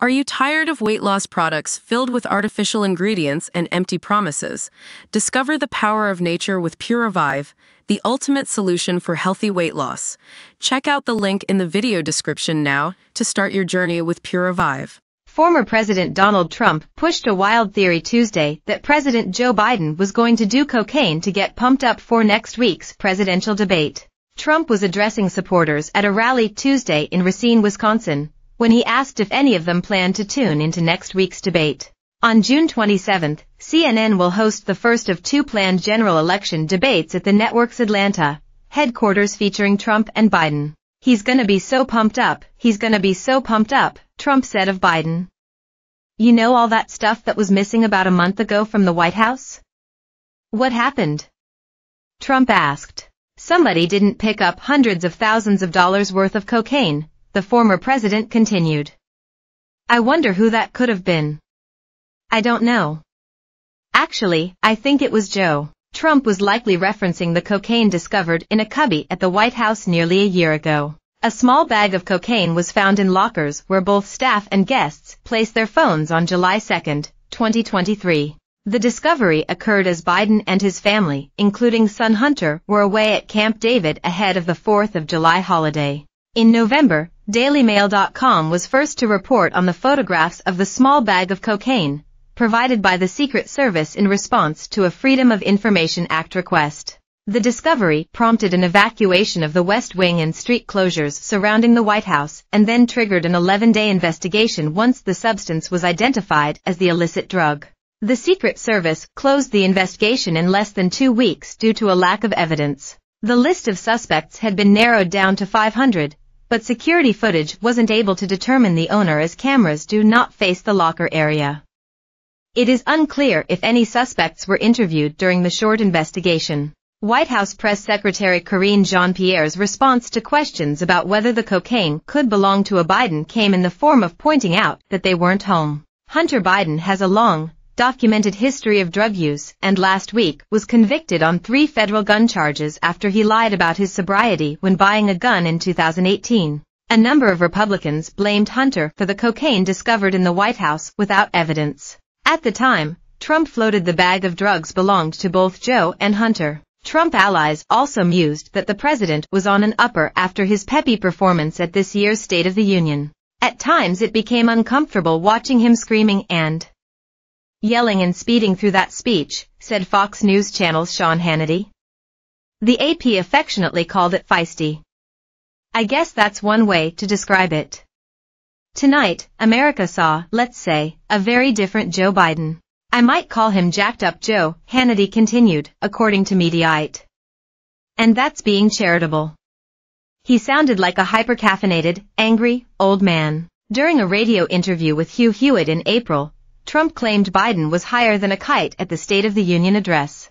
Are you tired of weight loss products filled with artificial ingredients and empty promises? Discover the power of nature with Pure Revive, the ultimate solution for healthy weight loss. Check out the link in the video description now to start your journey with Pure Revive. Former President Donald Trump pushed a wild theory Tuesday that President Joe Biden was going to do cocaine to get pumped up for next week's presidential debate. Trump was addressing supporters at a rally Tuesday in Racine, Wisconsin, when he asked if any of them planned to tune into next week's debate. On June 27, CNN will host the first of two planned general election debates at the network's Atlanta headquarters featuring Trump and Biden. "He's gonna be so pumped up, he's gonna be so pumped up," Trump said of Biden. "You know all that stuff that was missing about a month ago from the White House? What happened?" Trump asked. "Somebody didn't pick up hundreds of thousands of dollars worth of cocaine," the former president continued. "I wonder who that could have been. I don't know. Actually, I think it was Joe." Trump was likely referencing the cocaine discovered in a cubby at the White House nearly a year ago. A small bag of cocaine was found in lockers where both staff and guests placed their phones on July 2, 2023. The discovery occurred as Biden and his family, including son Hunter, were away at Camp David ahead of the 4th of July holiday. In November, DailyMail.com was first to report on the photographs of the small bag of cocaine, provided by the Secret Service in response to a Freedom of Information Act request. The discovery prompted an evacuation of the West Wing and street closures surrounding the White House, and then triggered an 11-day investigation once the substance was identified as the illicit drug. The Secret Service closed the investigation in less than 2 weeks due to a lack of evidence. The list of suspects had been narrowed down to 500, but security footage wasn't able to determine the owner as cameras do not face the locker area. It is unclear if any suspects were interviewed during the short investigation. White House Press Secretary Karine Jean-Pierre's response to questions about whether the cocaine could belong to a Biden came in the form of pointing out that they weren't home. Hunter Biden has a long, documented history of drug use and last week was convicted on 3 federal gun charges after he lied about his sobriety when buying a gun in 2018. A number of Republicans blamed Hunter for the cocaine discovered in the White House without evidence. At the time, Trump floated the bag of drugs belonged to both Joe and Hunter. Trump allies also mused that the president was on an upper after his peppy performance at this year's State of the Union. At times it became uncomfortable watching him screaming and yelling and speeding through that speech, said Fox News Channel's Sean Hannity. The AP affectionately called it feisty. "I guess that's one way to describe it." Tonight, America saw, let's say, a very different Joe Biden. "I might call him jacked up Joe," Hannity continued, according to Mediaite. "And that's being charitable. He sounded like a hyper-caffeinated, angry, old man." During a radio interview with Hugh Hewitt in April, Trump claimed Biden was higher than a kite at the State of the Union address.